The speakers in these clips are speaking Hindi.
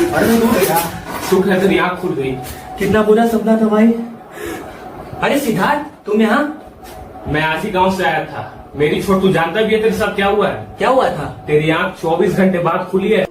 अरे तू गया, शुक्र है तेरी आँख खुल गई। कितना बुरा सपना था भाई। अरे सिद्धार्थ, तुम यहाँ? मैं आज ही गांव से आया था। मेरी छोट, तू जानता भी है तेरे साथ क्या हुआ है? क्या हुआ था? तेरी आँख 24 घंटे बाद खुली है।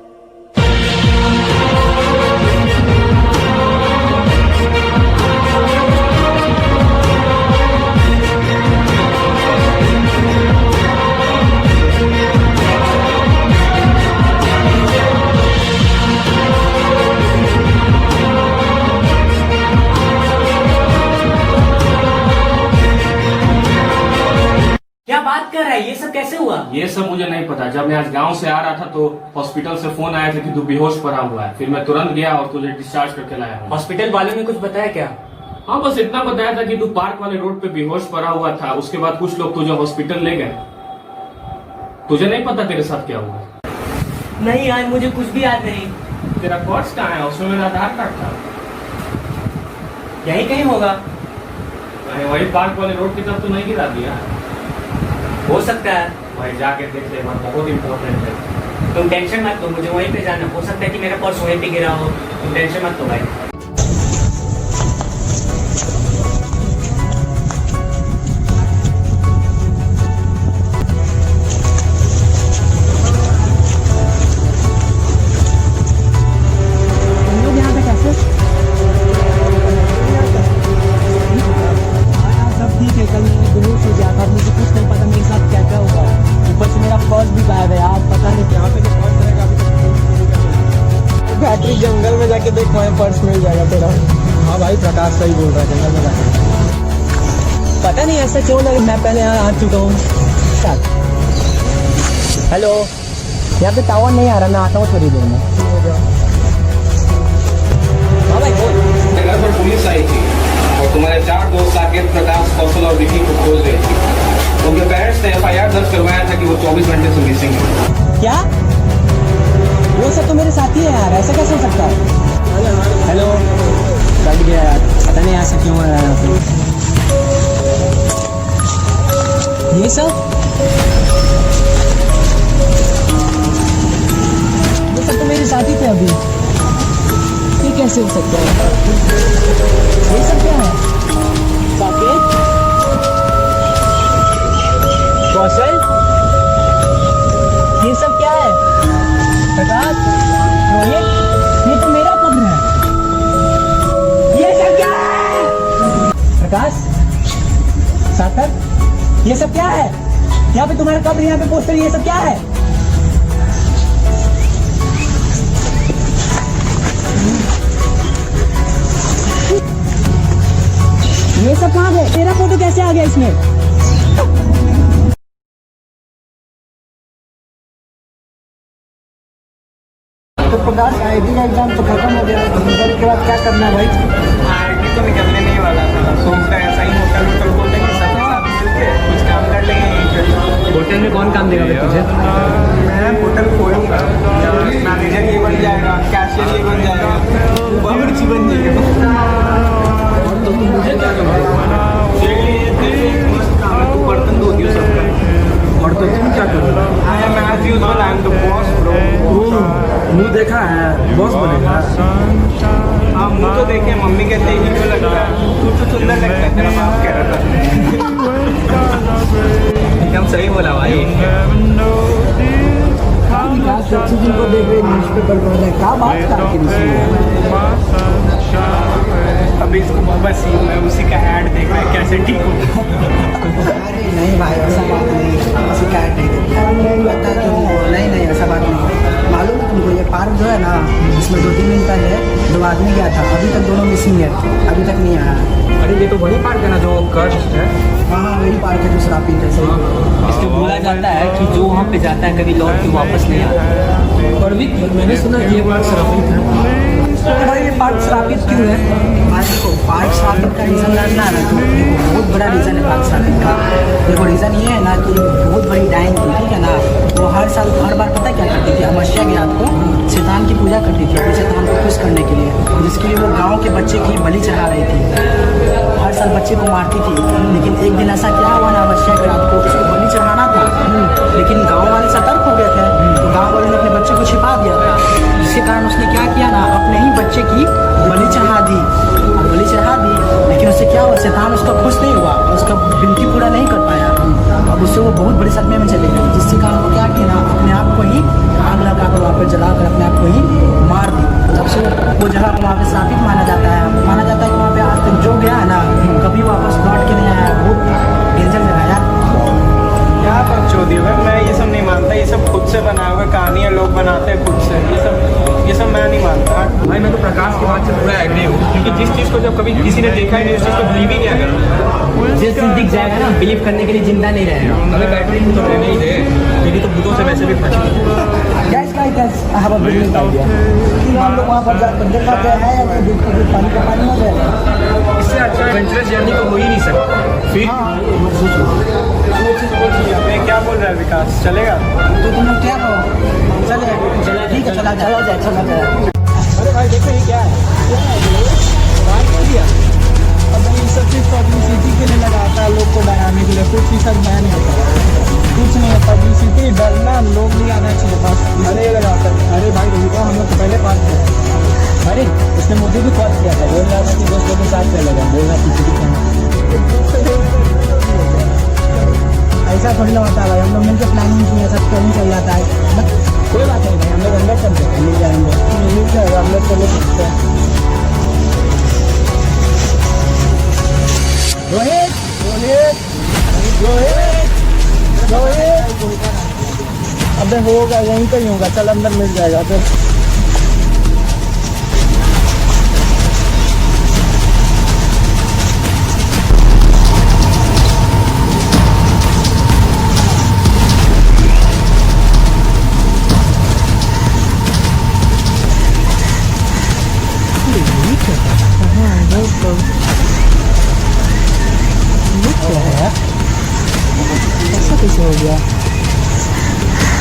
क्या बात कर रहा है? ये सब कैसे हुआ? ये सब मुझे नहीं पता। जब मैं आज गांव से आ रहा था तो हॉस्पिटल से फोन आया था कि तू बेहोश पड़ा हुआ है। फिर मैं तुरंत गया और तुझे डिस्चार्ज करके लाया हूँ। हॉस्पिटल वालों ने कुछ बताया क्या? हाँ, बस इतना बताया था कि तू पार्क वाले रोड पे बेहोश पड़ा हुआ था। उसके बाद कुछ लोग तुझे हॉस्पिटल ले गए। तुझे नहीं पता तेरे साथ क्या हुआ? नहीं यार, मुझे कुछ भी याद नहीं। तेरा पर्स कहाँ है? उसमें मेरा आधार कार्ड था। यही कहीं होगा। वही पार्क वाले रोड की तरफ तो नहीं गिरा दिया? हो सकता है। वही जाके देख ले, बहुत इम्पोर्टेंट है। तुम टेंशन मत लो, मुझे वहीं पे जाना। हो सकता है कि मेरा पर्स वहीं पे गिरा हो। तुम टेंशन मत लो भाई। बैटरी जंगल में जाके देख, वहीं पर्स मिल जाएगा तेरा। हाँ भाई, प्रकाश सही बोल रहा है, जंगल में जाके। पता नहीं ऐसा क्यों लगे, मैं पहले यहाँ आ चुका हूँ। हेलो, यहाँ पे टावर नहीं आ रहा, मैं आता हूँ थोड़ी देर में। हाँ भाई बोल। घर पर पुलिस आई थी और तुम्हारे 4 दोस्त साकेत, प्रकाश, कौशल और विकी को खोज रहे थे। उनके पेरेंट्स ने FIR दर्ज करवाया था कि वो 24 घंटे से मिसिंग है। क्या? वो सब तो मेरे साथी है यार, ऐसा कैसे हो सकता है? हेलो, कट गया यार, पता नहीं ऐसा क्यों हो रहा है। ये सब तो मेरे साथी थे अभी। ये कैसे हो सकता है? ये सब क्या है? साकेत, कौशल, ये सब क्या है? प्रकाश, रोहित, ये तो मेरा कब्र है। ये सब क्या है? प्रकाश, सार्थक, ये सब क्या है? यहाँ पे तुम्हारा कब्र, यहाँ पे पोस्टर, ये सब क्या है? ये सब कहाँ है? तेरा फोटो कैसे आ गया इसमें? तो प्रकाश, आईडी का एग्जाम तो खत्म हो गया, रिजल्ट के बाद क्या करना है भाई? आईडी तो निकलने नहीं वाला था। सोचता है ऐसा ही होटल बोलते कि सबके साथ मिलके कुछ काम कर लेंगे। होटल में कौन काम देगा तुझे? मैं होटल खोलूंगा, मैनेजर ये बन जाएगा, कैशियर ये बन जाएगा, बावर्ची बन जाएगा। तो तुम मुझे क्या करोगे? तू बर्तन धो दियो सबका। और तो तुम क्या करोगे? I am as usual, I am the boss bro. मुंह देखा है, बॉस बनेगा। हाँ, मुँह तो देखे, मम्मी कहते ही क्यों लगता है, तू तो सुंदर लगता है, तेरा बाप कह रहा था। एकदम सही बोला भाई। को देख रहे न्यूज़पेपर पढ़ रहे, क्या बात करके अभी इसको बाबा सी है, उसी का ऐड देख रहा है, कैसे ठीक हो। अरे नहीं भाई, ऐसा बात नहीं, शिकायत नहीं देती। नहीं, ऐसा बात नहीं। मालूम है तुमको, ये पार्क जो है ना, इसमें 2-3 दिन पहले 2 आदमी गया था, अभी तक दोनों मिसिंग है, अभी तक नहीं आया। अरे ये तो वही पार्क है ना जो कर्स्ट है? हाँ, वही पार्क है जो शराब पीते हैं। इसको बोला जाता है कि जो वहाँ पे जाता है कभी लौट के वापस नहीं आता। और भी मैंने सुना ये पार्क शराबित है। भाई ये पार्क श्रापित क्यों है? भाई देखो, पार्क श्रापित का रीज़न जानना है ना, तो देखो बहुत बड़ा रीज़न है पार्क श्रापित का। देखो रीज़न ये है ना कि बहुत बड़ी डाइन थी, ठीक है ना, वो हर बार पता क्या करती थी, अमावस्या की रात को शैतान की पूजा करती थी अपने शैतान को खुश करने के लिए, जिसके लिए वो गाँव के बच्चे की बलि चढ़ा रही थी। हर साल बच्चे को मारती थी, लेकिन एक दिन ऐसा क्या हुआ ना, अमावस्या की रात को उसको बलि चढ़ाना था, लेकिन गाँव वाले सतर्क हो गए थे, तो गाँव वाले ने अपने बच्चे को छिपा दिया था, जिसके कारण उसने क्या किया ना, उससे क्या हुआ, शैतान उसका खुश नहीं हुआ, उसका विनती पूरा नहीं कर पाया। अब उससे वो बहुत बड़े सदमे में चले गए, जिसके कारण वो क्या किया ना, अपने आप को ही आग लगा कर वहाँ पर जलाकर अपने आप को ही मार दी। तब से वो जगह को वहाँ पे श्रापित माना जाता है कि वहाँ पे आज तक जो गया है ना कभी वापस लौट के नहीं आया। बहुत डेंजर जगह है यार। क्या बकचोदी है भाई, मैं ये सब नहीं मानता। ये सब खुद से बनाया हुआ कहानियाँ लोग बनाते हैं खुद से, ये सब मैं नहीं मानता। भाई मैं तो प्रकाश की बात से पूरा एग्री हूँ, क्योंकि जिस चीज़ को जब कभी किसी ने देखा ही नहीं उस चीज़ को बिलीव ही क्या करें। जिस दिन दिख जाएगा ना बिलीव करने के लिए जिंदा नहीं रहेगा। हमें बैटरी तो रहने ही दे, क्योंकि तो भूतों से वैसे भी बच गए। Guys, I have a brilliant idea कि हम लोग वहाँ पर जाकर देखा गया है या फिर दूध कभी पानी का पानी हो जाएगा। इससे अच्छा एडवेंचरस जर्नी तो हो ही नहीं सकता। फिर मैं क्या बोल रहा है विकास, चलेगा? तो तुम लोग क्या कहो, चले ठीक है, चला जाए। अरे भाई देखो ये क्या है, अब ये सब चीज़ पब्लिसिटी के लिए लगाता है, लोग को डराने के लिए। कुछ ही सब मैं नहीं होता, कुछ नहीं है। पब्लिसिटी डरना लोग नहीं आना चाहिए बस। अरे ये लगाता है, अरे भाई रुको, हम लोग तो पहले बात किया। अरे उसने मुझे भी कॉल किया था, बोल रहा था कि दोस्तों के साथ चलेगा, बोल रहा ऐसा थोड़ी ना होता है भाई। हम लोग मिलकर प्लानिंग किए, सब प्लानिंग चल जाता है। कोई बात नहीं भाई, हम लोग अंदर चलते हैं, मिल जाएगा, हम लोग चले सकते हैं। अबे होगा, यहीं पे ही होगा, चल अंदर मिल जाएगा फिर। कैसे हो गया,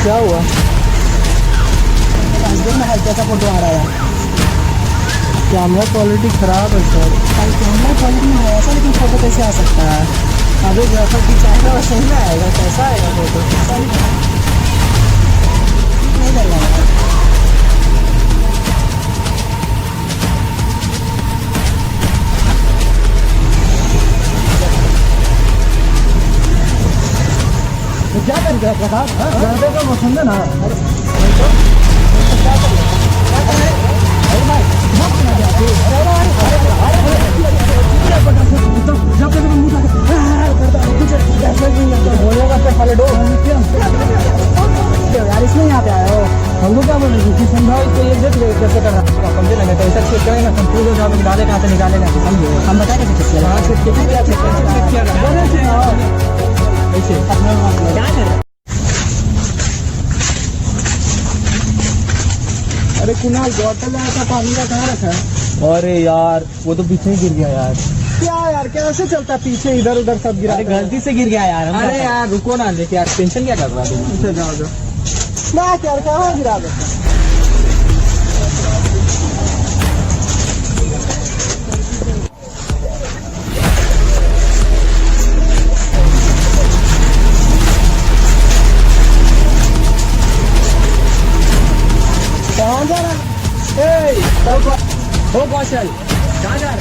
क्या हुआ? कैसा फोटो आ रहा है? कैमरा क्वालिटी खराब है सर। कैमरा क्वालिटी में है ऐसा, लेकिन फोटो कैसे आ सकता है? अभी जैसा कि चाहेगा वैसा ही ना आएगा। कैसा आएगा फोटो? नहीं डर लगा। क्या कर रहा है प्रकाश? ज़्यादा का पसंद है ना। यार इसमें यहाँ पे आया हो, हमको क्या बोले कि समझाओ इसको, ये देख ले कैसे कर रहा है, समझे ना? नहीं तो ऐसा चेक करेंगे, कंफ्यूज हो जाओ, निकाले कहाँ से निकाले ना, समझे? हम बताए कैसे चेक किया? हाँ चेक किया, चेक किया ऐसे क्या कर? अरे कुणाल, बॉटल ऐसा पानी का कहाँ रखा है? अरे यार वो तो पीछे ही गिर गया यार। क्या यार, कैसे चलता पीछे, इधर उधर सब गिरा? गलती से गिर गया यार। अरे यार रुको ना, देखिए यार टेंशन क्या कर रहा है? पीछे जाओ जाओ, मैं यार कहाँ गिरा दो। कहाँ जा रहा है? हो कौशल, कहाँ जा रहा है?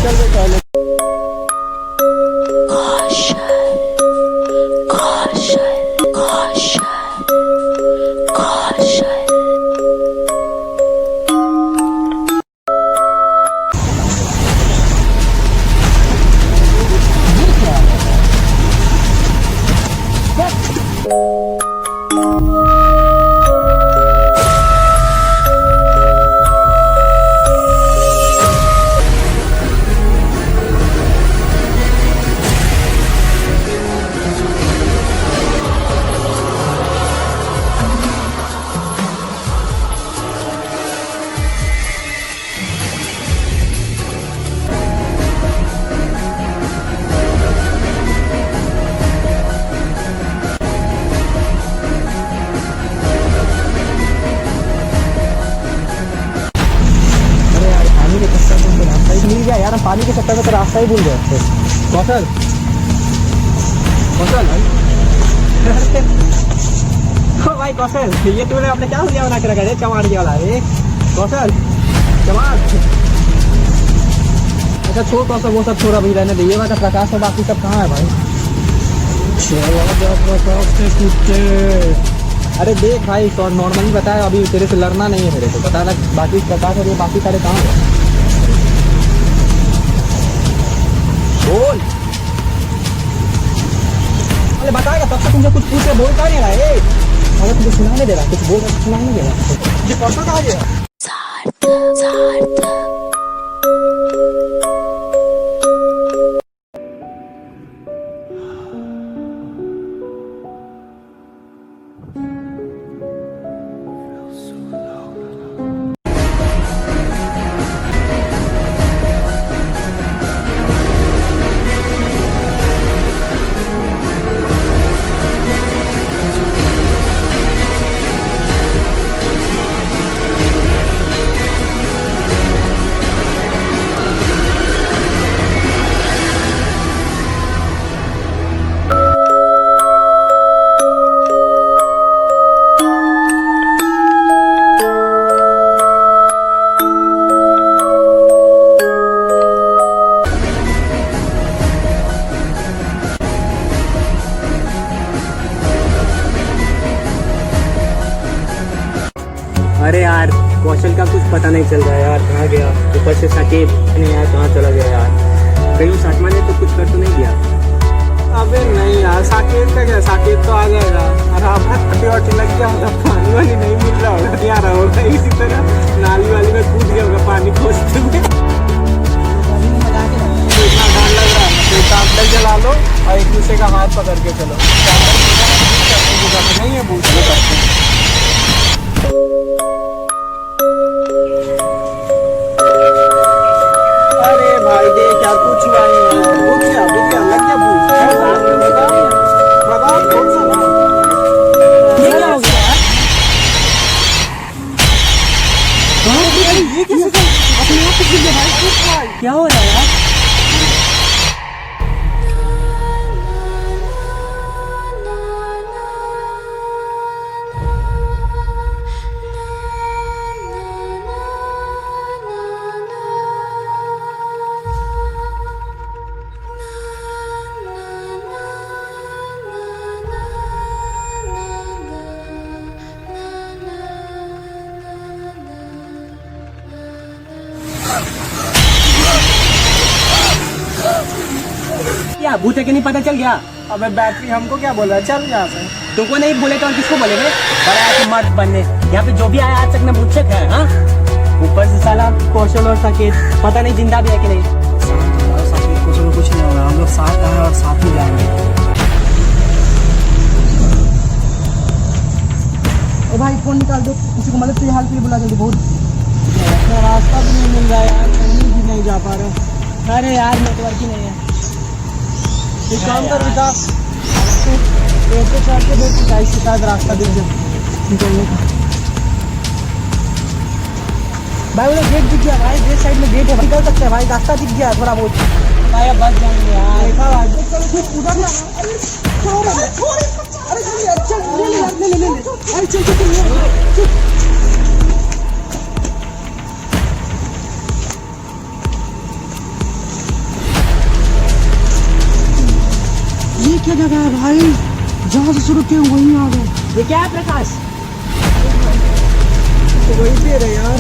चल बे टॉयलेट। यार हम पानी के चक्कर में तो रास्ता ही भूल गए। कौशल कौशल भाई कौशल, ये तूने अपने क्या हुलिया बना के रखा है, चमार वाला? अरे कौशल जवाब। अच्छा छोड़ तो सब वो सब छोड़ा भी रहने दे, ये वाला प्रकाश और बाकी सब कहाँ है भाई? प्रकाश के कुत्ते। अरे देख भाई तो नॉर्मली बताया, अभी तेरे से लड़ना नहीं है मेरे को, बता ना बाकी प्रकाश और ये बाकी सारे कहाँ है? बोल। अरे बताएगा तब तक तुमसे कुछ पूछे, बोलता नहीं रहा है। अगर तुझे सुनाने दे रहा, कुछ बोल रहा सुनाने दे रहा, ये परसों कहाँ गया? अरे यार कौशल का कुछ पता नहीं चल रहा है यार, कहाँ गया? ऊपर से साकेत नहीं यार, कहाँ चला गया यार? कहीं साथमा ने तो कुछ कर तो नहीं दिया? अबे नहीं यार, साकेत का क्या, साकेत तो आ जाएगा। और आप वाटी लग गया होगा, पानी वाली नहीं मिल रहा होगा, नहीं आ रहा होगा, इसी तरह नाली वाली में कूद गया होगा पानी खोजते हुए। तो इतना डर लग रहा है, तो कैंडल जला लो और एक दूसरे का हाथ पकड़ के चलो। नहीं है पूछ लो करते। अरे भाई देख यार कुछ हुआ नहीं है, पूछ क्या लग गया पूछ। प्रभाव कौन सा ना? ये क्या हो गया यार? ये कैसे अपने आप से गिर गया भाई? क्या हो रहा है यार? क्या भूत है कि नहीं पता चल गया? अबे बैटरी हमको क्या बोल रहा है, चल यहाँ से। तुमको नहीं बोले तो और किसको बोलेंगे? बड़ा है मर्द बनने, यहाँ पे जो भी आया आज तक न भूत है, हाँ? ऊपर से साला कौशल और साकेत पता नहीं जिंदा भी है कि नहीं। साकेत को चलो कुछ नहीं होगा, हम लोग साथ हैं और साथ ही जाएंगे। ओ भाई फोन निकाल दो, किसी को मदद के हाल के लिए बुला जल्दी। बहुत रास्ता भी नहीं मिल रहा है यार, कहीं भी नहीं जा पा रहे। अरे यार नेटवर्क ही नहीं है। एक काम कर विकास, एक चढ़ के देख गाइस के साथ रास्ता दिख जाए निकलने का। भाई वो गेट दिख गया भाई, गेट साइड में गेट है, निकल सकते हैं भाई, रास्ता दिख गया थोड़ा बहुत। भाई अब बच जाएंगे यार। देखा भाई उधर ना, अरे छोड़ अरे अच्छा ले अरे चल ये क्या जगह है भाई? जहाँ से शुरू किए वहीं आ गए। ये क्या है प्रकाश? तो वही दे रहे यार,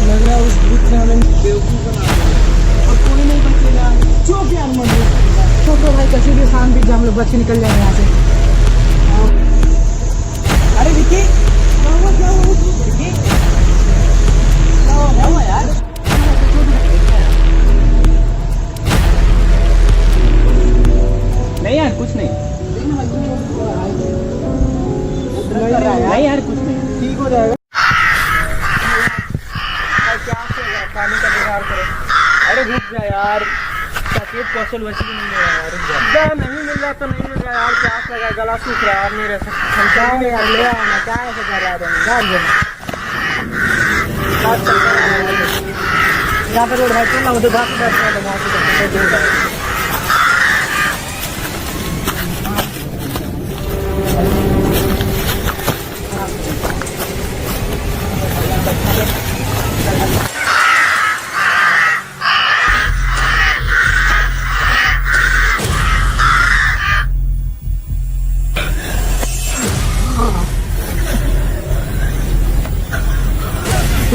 लग रहा है उस भूत ने हमें बेवकूफ बना दिया और कोई नहीं बचेगा। चुप यार मंदिर, छोटो भाई किसी भी शाम भी हम लोग बच के निकल जाएंगे यहाँ से। अरे विकी क्या हुआ विकी? क्या हुआ यार? नहीं यार कुछ नहीं, नहीं यार कुछ नहीं, ठीक हो जाएगा। क्या होगा, पानी का जुगाड़ करो। अरे रुक जा यार, साकेत कौशल वैसे भी नहीं मिल रहा यार, रुक जा। नहीं मिल रहा तो नहीं मिल रहा यार, प्यास लगा, गला सूख रहा है, नहीं रह सकते। हम क्या यार, ले आओ ना, क्या ऐसे कर रहा है? यहाँ पे रोड भाई चलना उधर बात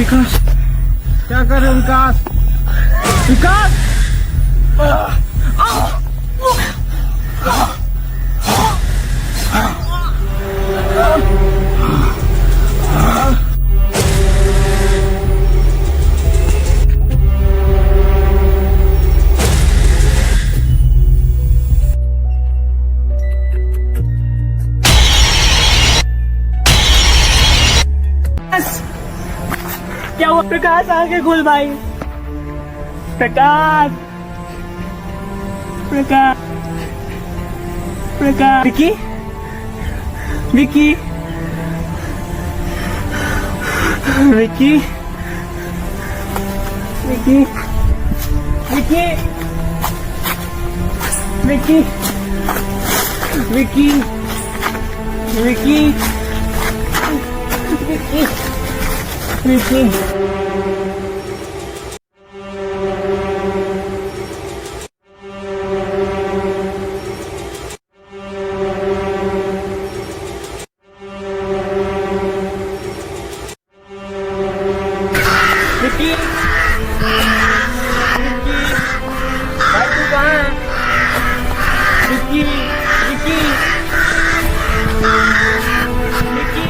विकास क्या कर रहे हो विकास? विकास क्या हुआ? प्रकाश आगे खोल भाई। प्रकाश प्रकाश प्रकाश विकी विकी विकी विकी विकी विकी विकी विकी विकी विकी विकी भाई तू कहाँ है? विकी विकी विकी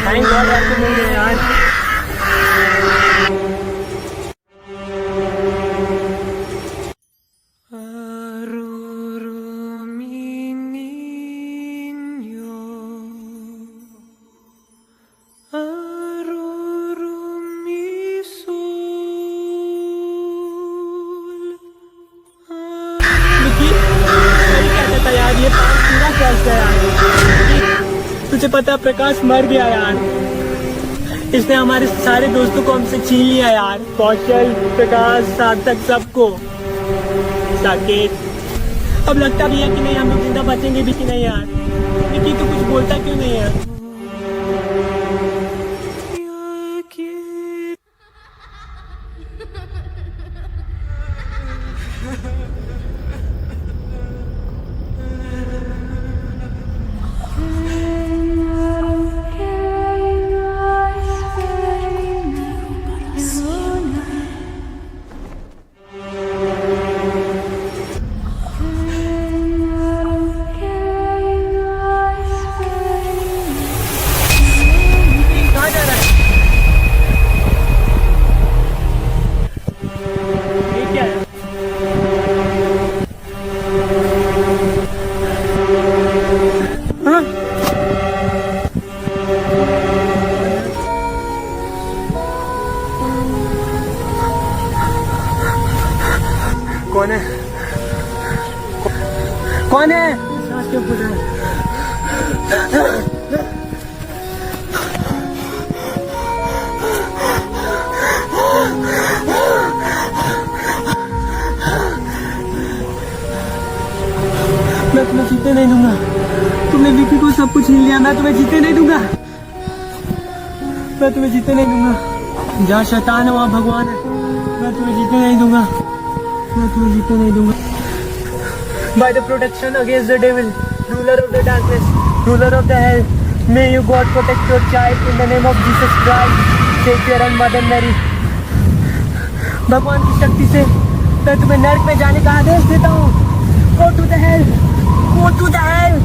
थैंक गॉड आपको मिल गया यार। यार ये पार्क पूरा क्रश गया यार। तुझे पता है प्रकाश मर गया यार। इसने हमारे सारे दोस्तों को हमसे छीन लिया यार। कौशल, प्रकाश, सार्थक, सबको। साकेत अब लगता भी है कि नहीं हम लोग जिंदा बचेंगे भी कि नहीं यार। लेकिन तू कुछ बोलता क्यों नहीं यार? कहाँ जा रहा है? ये क्या है? हाँ? कौन है? कौन है? सांस क्यों फूल रहा है? मैं तुम्हें जीते नहीं दूंगा। तुमने विकी को सब कुछ छीन लिया। मैं तुम्हें जीते नहीं दूंगा। मैं तुम्हें जीते नहीं दूंगा। जहाँ शैतान है वहाँ भगवान है। मैं तुम्हें जीते नहीं दूंगा। मैं तुम्हें जीते नहीं दूंगा। By the protection against the devil, ruler of the darkness, ruler of the hell, may you God protect your child in the name of Jesus Christ, Savior and Mother Mary. भगवान की शक्ति से मैं तुम्हें नर्क में जाने का आदेश देता हूँ। Go to the hell. Go to the hell.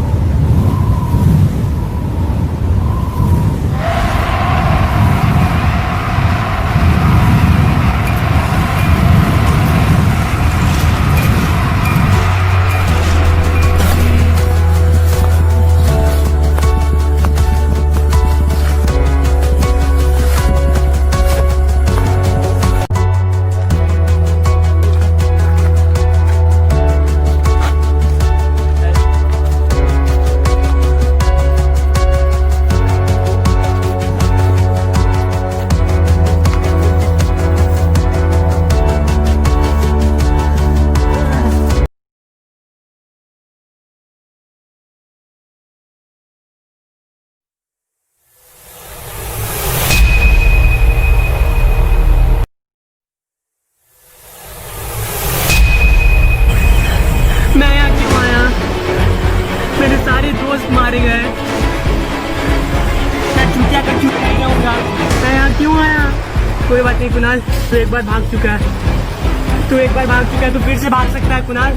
Kunal, तू एक बार भाग चुका है, तू एक बार भाग चुका है, तू फिर से भाग सकता है कुणाल।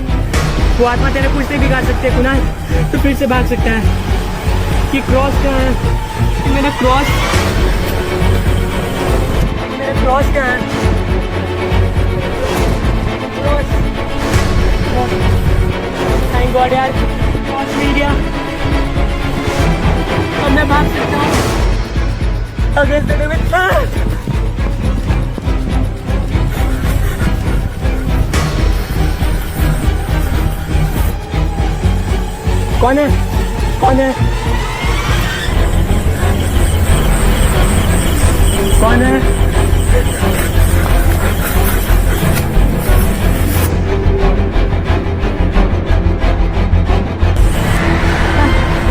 वो आत्मा तेरे कुछ नहीं बिगाड़ सकते कुणाल, तू फिर से भाग सकता है। कि क्रॉस कहाँ है? मेरा क्रॉस, मेरा क्रॉस कहाँ है? क्रॉस, थैंक गॉड यार, क्रॉस मिल गया। अब मैं भाग सकता हूँ। Against the devil. कौन है? कौन है? कौन है?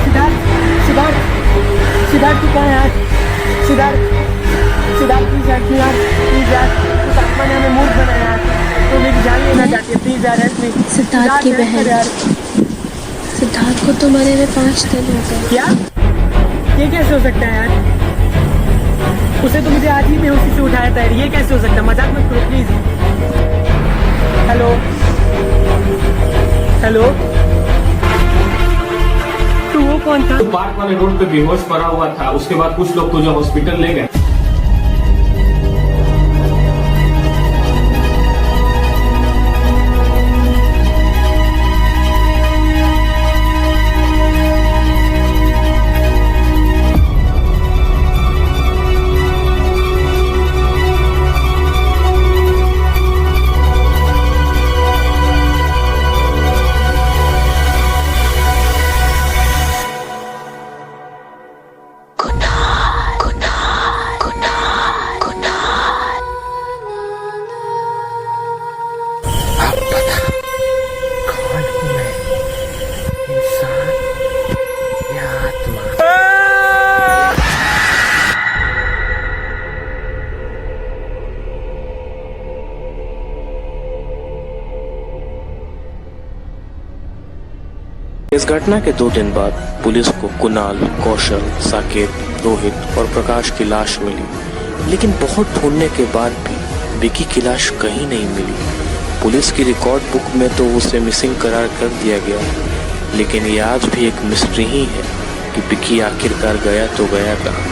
सिद्धार्थ, सिद्धार्थ, सिद्धार्थ तू कहाँ है यार? सिद्धार्थ, सिद्धार्थ प्लीज यार, प्लीज यार, उस आत्मा ने हमें मूर्ख बनाया यार, तो मेरी जान लेना चाहती है, प्लीज यार हेल्प मी। सिद्धार्थ की बहन यार। सिद्धार्थ को तो मरे हुए 5 दिन हो गए। क्या? ये कैसे हो सकता है यार? उसे तो मुझे आज ही बेहोशी से उठाया था यार, ये कैसे हो सकता है? मजाक मत करो प्लीज। हेलो, हेलो, तू वो कौन था? पार्क वाले रोड पे बेहोश पड़ा हुआ था, उसके बाद कुछ लोग तुझे हॉस्पिटल ले गए। इस घटना के 2 दिन बाद पुलिस को कुणाल, कौशल, साकेत, रोहित और प्रकाश की लाश मिली, लेकिन बहुत ढूंढने के बाद भी विकी की लाश कहीं नहीं मिली। पुलिस की रिकॉर्ड बुक में तो उसे मिसिंग करार कर दिया गया, लेकिन ये आज भी एक मिस्ट्री ही है कि विकी आखिरकार गया तो गया कहाँ।